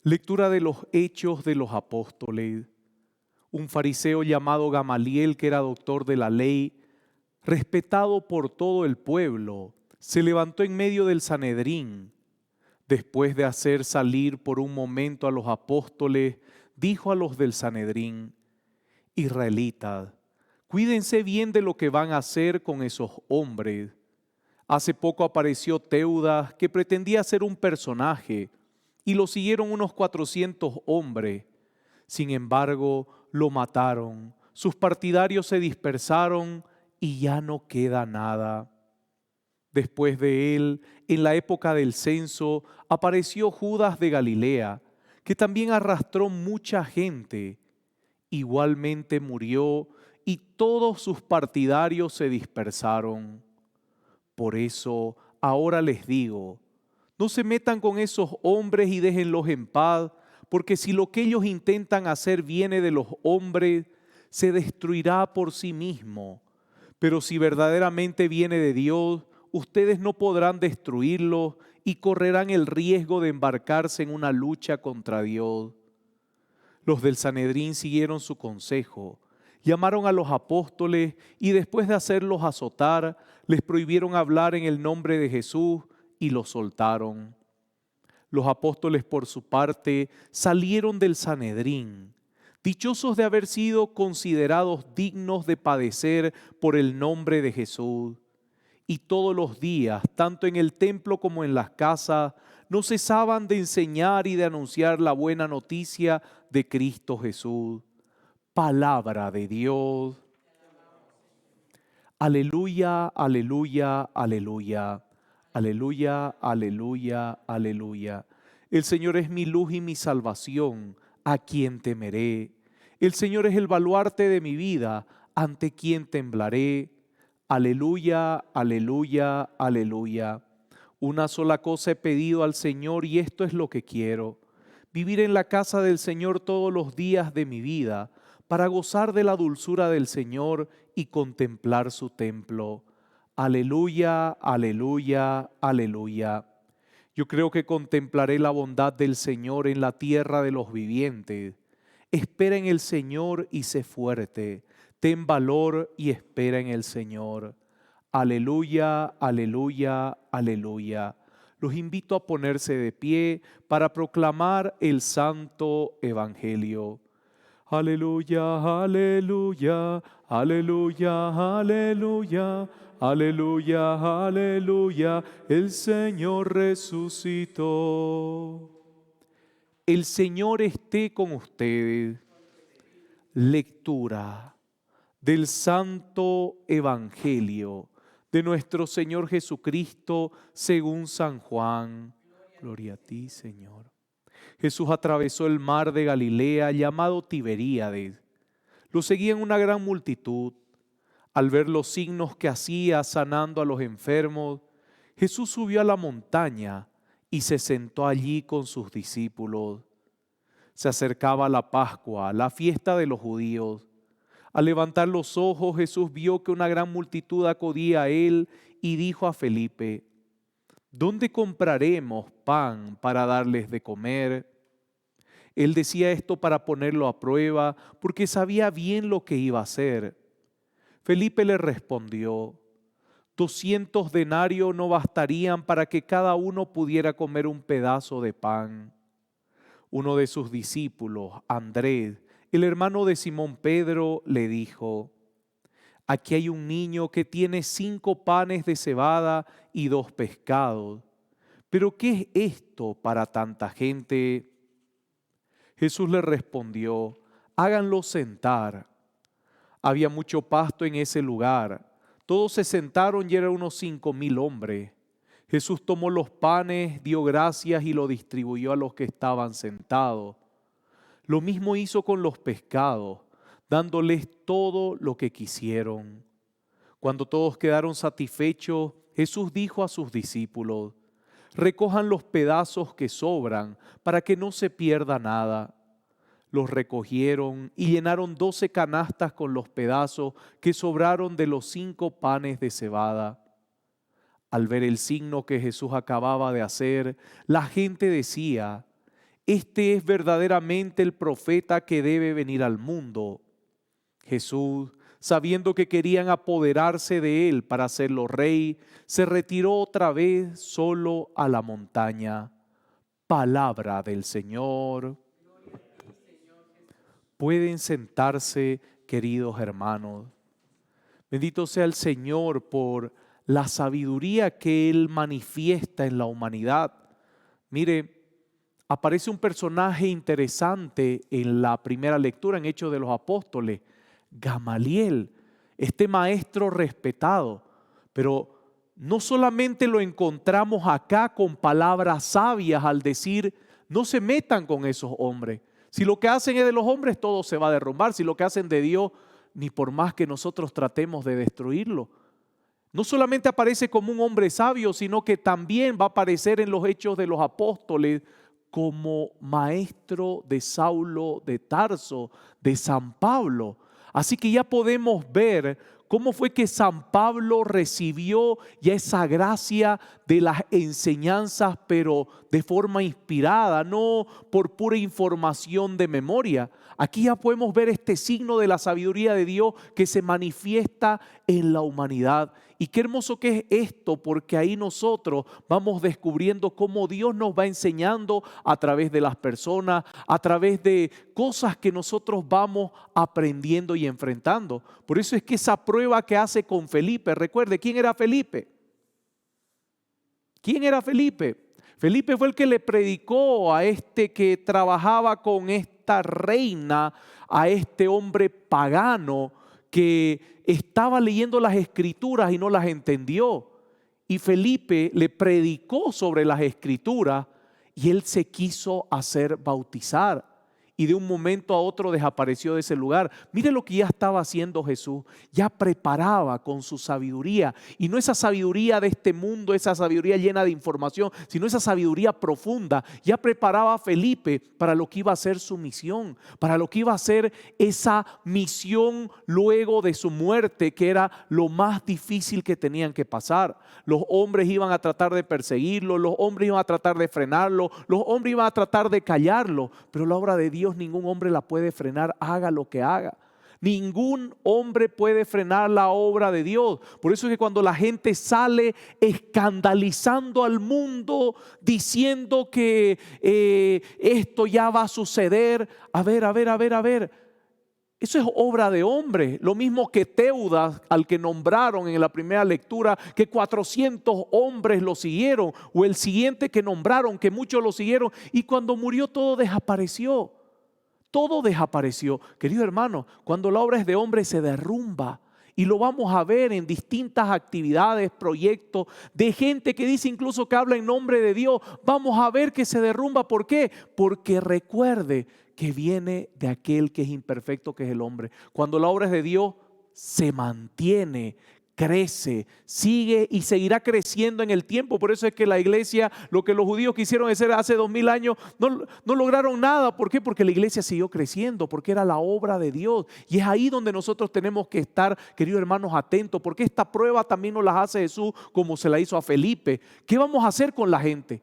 Lectura de los Hechos de los Apóstoles. Un fariseo llamado Gamaliel, que era doctor de la ley, respetado por todo el pueblo, se levantó en medio del Sanedrín. Después de hacer salir por un momento a los apóstoles, dijo a los del Sanedrín: Israelitas, cuídense bien de lo que van a hacer con esos hombres. Hace poco apareció Teudas, que pretendía ser un personaje, y lo siguieron unos 400 hombres. Sin embargo, lo mataron, sus partidarios se dispersaron y ya no queda nada. Después de él, en la época del censo, apareció Judas de Galilea, que también arrastró mucha gente. Igualmente murió y todos sus partidarios se dispersaron. Por eso, ahora les digo, no se metan con esos hombres y déjenlos en paz, porque si lo que ellos intentan hacer viene de los hombres, se destruirá por sí mismo. Pero si verdaderamente viene de Dios, ustedes no podrán destruirlo y correrán el riesgo de embarcarse en una lucha contra Dios. Los del Sanedrín siguieron su consejo, llamaron a los apóstoles y después de hacerlos azotar, les prohibieron hablar en el nombre de Jesús y los soltaron. Los apóstoles, por su parte, salieron del Sanedrín, dichosos de haber sido considerados dignos de padecer por el nombre de Jesús. Y todos los días, tanto en el templo como en las casas, no cesaban de enseñar y de anunciar la buena noticia de Cristo Jesús. Palabra de Dios. Aleluya, aleluya, aleluya. Aleluya, aleluya, aleluya. El Señor es mi luz y mi salvación, ¿a quién temeré? El Señor es el baluarte de mi vida, ¿ante quién temblaré? Aleluya, aleluya, aleluya. Una sola cosa he pedido al Señor y esto es lo que quiero: vivir en la casa del Señor todos los días de mi vida, para gozar de la dulzura del Señor y contemplar su templo. Aleluya, aleluya, aleluya. Yo creo que contemplaré la bondad del Señor en la tierra de los vivientes. Espera en el Señor y sé fuerte. Ten valor y espera en el Señor. Aleluya, aleluya, aleluya. Los invito a ponerse de pie para proclamar el santo evangelio. Aleluya, aleluya, aleluya, aleluya, aleluya, aleluya, el Señor resucitó. El Señor esté con ustedes. Lectura del Santo Evangelio de nuestro Señor Jesucristo según San Juan. Gloria a ti, Señor. Jesús atravesó el mar de Galilea llamado Tiberíades. Lo seguían una gran multitud. Al ver los signos que hacía sanando a los enfermos, Jesús subió a la montaña y se sentó allí con sus discípulos. Se acercaba la Pascua, la fiesta de los judíos. Al levantar los ojos, Jesús vio que una gran multitud acudía a él y dijo a Felipe: ¿dónde compraremos pan para darles de comer? Él decía esto para ponerlo a prueba, porque sabía bien lo que iba a hacer. Felipe le respondió: 200 denarios no bastarían para que cada uno pudiera comer un pedazo de pan. Uno de sus discípulos, Andrés, el hermano de Simón Pedro, le dijo: aquí hay un niño que tiene 5 panes de cebada y 2 pescados. ¿Pero qué es esto para tanta gente? Jesús le respondió: háganlo sentar. Había mucho pasto en ese lugar. Todos se sentaron y eran unos 5,000 hombres. Jesús tomó los panes, dio gracias y lo distribuyó a los que estaban sentados. Lo mismo hizo con los pescados, dándoles todo lo que quisieron. Cuando todos quedaron satisfechos, Jesús dijo a sus discípulos: recojan los pedazos que sobran para que no se pierda nada. Los recogieron y llenaron 12 canastas con los pedazos que sobraron de los 5 panes de cebada. Al ver el signo que Jesús acababa de hacer, la gente decía: este es verdaderamente el profeta que debe venir al mundo. Jesús, sabiendo que querían apoderarse de él para hacerlo rey, se retiró otra vez solo a la montaña. Palabra del Señor. Pueden sentarse, queridos hermanos. Bendito sea el Señor por la sabiduría que Él manifiesta en la humanidad. Mire, aparece un personaje interesante en la primera lectura en Hechos de los Apóstoles, Gamaliel, este maestro respetado. Pero no solamente lo encontramos acá con palabras sabias al decir, no se metan con esos hombres. Si lo que hacen es de los hombres, todo se va a derrumbar. Si lo que hacen de Dios, ni por más que nosotros tratemos de destruirlo. No solamente aparece como un hombre sabio, sino que también va a aparecer en los Hechos de los Apóstoles como maestro de Saulo de Tarso, de San Pablo. Así que ya podemos ver cómo fue que San Pablo recibió ya esa gracia de las enseñanzas, pero de forma inspirada, no por pura información de memoria. Aquí ya podemos ver este signo de la sabiduría de Dios que se manifiesta en la humanidad. Y qué hermoso que es esto, porque ahí nosotros vamos descubriendo cómo Dios nos va enseñando a través de las personas, a través de cosas que nosotros vamos aprendiendo y enfrentando. Por eso es que esa prueba que hace con Felipe, recuerde, ¿quién era Felipe? ¿Quién era Felipe? Felipe fue el que le predicó a este que trabajaba con esta reina, a este hombre pagano que estaba leyendo las escrituras y no las entendió. Y Felipe le predicó sobre las escrituras y él se quiso hacer bautizar. Y de un momento a otro desapareció de ese lugar. Mire lo que ya estaba haciendo Jesús. Ya preparaba con su sabiduría. Y no esa sabiduría de este mundo, esa sabiduría llena de información, sino esa sabiduría profunda. Ya preparaba a Felipe para lo que iba a ser su misión. Para lo que iba a ser esa misión luego de su muerte, que era lo más difícil que tenían que pasar. Los hombres iban a tratar de perseguirlo. Los hombres iban a tratar de frenarlo. Los hombres iban a tratar de callarlo. Pero la obra de Dios ningún hombre la puede frenar, haga lo que haga. Ningún hombre puede frenar la obra de Dios. Por eso es que cuando la gente sale escandalizando al mundo, diciendo que esto ya va a suceder, a ver. Eso es obra de hombre. Lo mismo que Teudas, al que nombraron en la primera lectura, que 400 hombres lo siguieron. O el siguiente que nombraron, que muchos lo siguieron. Y cuando murió todo desapareció. Todo desapareció. Querido hermano, cuando la obra es de hombre se derrumba. Y lo vamos a ver en distintas actividades, proyectos, de gente que dice incluso que habla en nombre de Dios. Vamos a ver que se derrumba. ¿Por qué? Porque recuerde que viene de aquel que es imperfecto, que es el hombre. Cuando la obra es de Dios, se mantiene, crece, sigue y seguirá creciendo en el tiempo. Por eso es que la iglesia, lo que los judíos quisieron hacer hace 2000 años, no lograron nada. ¿Por qué? Porque la iglesia siguió creciendo, porque era la obra de Dios. Y es ahí donde nosotros tenemos que estar, queridos hermanos, atentos, porque esta prueba también nos la hace Jesús como se la hizo a Felipe. ¿Qué vamos a hacer con la gente?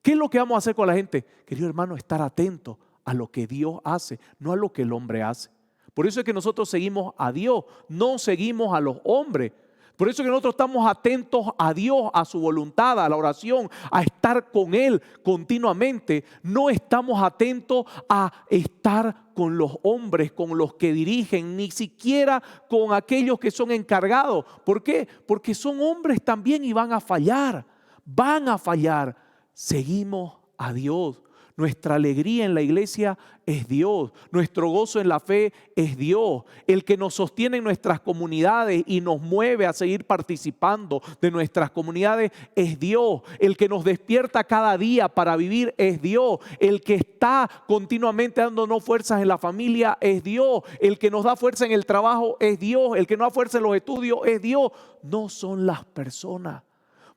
¿Qué es lo que vamos a hacer con la gente? Queridos hermanos, estar atentos a lo que Dios hace, no a lo que el hombre hace. Por eso es que nosotros seguimos a Dios, no seguimos a los hombres. Por eso es que nosotros estamos atentos a Dios, a su voluntad, a la oración, a estar con Él continuamente. No estamos atentos a estar con los hombres, con los que dirigen, ni siquiera con aquellos que son encargados. ¿Por qué? Porque son hombres también y van a fallar. Van a fallar. Seguimos a Dios. Nuestra alegría en la iglesia es Dios. Nuestro gozo en la fe es Dios. El que nos sostiene en nuestras comunidades y nos mueve a seguir participando de nuestras comunidades es Dios. El que nos despierta cada día para vivir es Dios. El que está continuamente dándonos fuerzas en la familia es Dios. El que nos da fuerza en el trabajo es Dios. El que nos da fuerza en los estudios es Dios. No son las personas.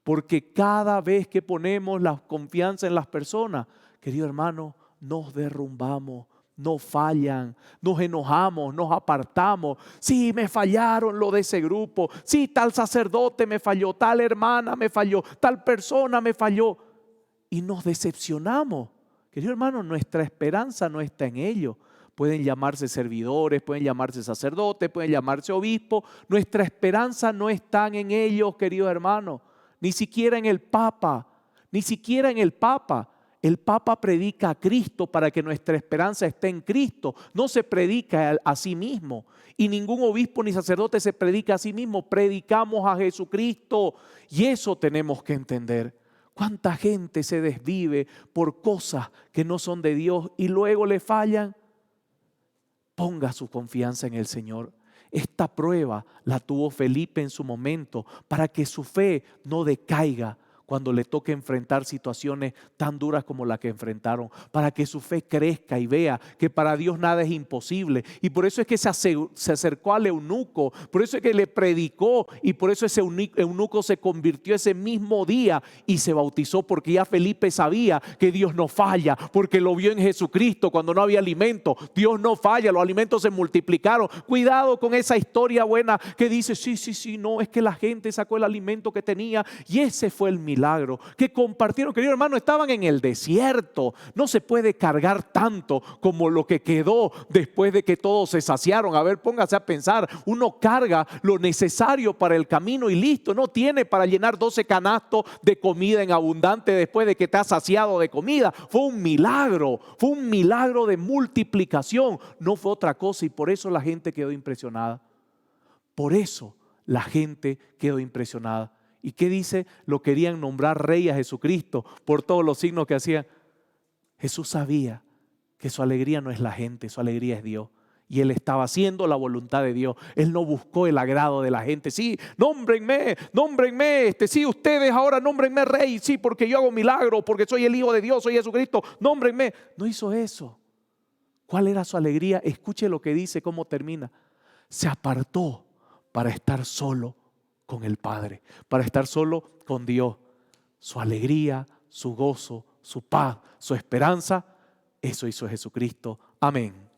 Porque cada vez que ponemos la confianza en las personas, querido hermano, nos derrumbamos, nos fallan, nos enojamos, nos apartamos. Sí, me fallaron lo de ese grupo. Sí, tal sacerdote me falló, tal hermana me falló, tal persona me falló. Y nos decepcionamos. Querido hermano, nuestra esperanza no está en ellos. Pueden llamarse servidores, pueden llamarse sacerdotes, pueden llamarse obispos. Nuestra esperanza no está en ellos, querido hermano. Ni siquiera en el Papa, ni siquiera en el Papa. El Papa predica a Cristo para que nuestra esperanza esté en Cristo. No se predica a sí mismo. Y ningún obispo ni sacerdote se predica a sí mismo. Predicamos a Jesucristo. Y eso tenemos que entender. ¿Cuánta gente se desvive por cosas que no son de Dios y luego le fallan? Ponga su confianza en el Señor. Esta prueba la tuvo Felipe en su momento para que su fe no decaiga cuando le toque enfrentar situaciones tan duras como las que enfrentaron, para que su fe crezca y vea que para Dios nada es imposible. Y por eso es que se acercó al eunuco, por eso es que le predicó y por eso ese eunuco se convirtió ese mismo día y se bautizó, porque ya Felipe sabía que Dios no falla, porque lo vio en Jesucristo cuando no había alimento. Dios no falla, los alimentos se multiplicaron. Cuidado con esa historia buena que dice, sí, no, es que la gente sacó el alimento que tenía y ese fue el milagro que compartieron. Querido hermano, estaban en el desierto. No se puede cargar tanto como lo que quedó después de que todos se saciaron. A ver, póngase a pensar. Uno carga lo necesario para el camino y listo. No tiene para llenar 12 canastos de comida en abundante después de que te has saciado de comida. Fue un milagro de multiplicación. No fue otra cosa y por eso la gente quedó impresionada. Por eso la gente quedó impresionada. ¿Y qué dice? Lo querían nombrar rey a Jesucristo por todos los signos que hacía. Jesús sabía que su alegría no es la gente, su alegría es Dios. Y Él estaba haciendo la voluntad de Dios. Él no buscó el agrado de la gente. Sí, nómbrenme, sí, ustedes ahora nómbrenme rey, sí, porque yo hago milagros, porque soy el Hijo de Dios, soy Jesucristo, nómbrenme. No hizo eso. ¿Cuál era su alegría? Escuche lo que dice, cómo termina. Se apartó para estar solo con el Padre, para estar solo con Dios. Su alegría, su gozo, su paz, su esperanza, eso hizo Jesucristo. Amén.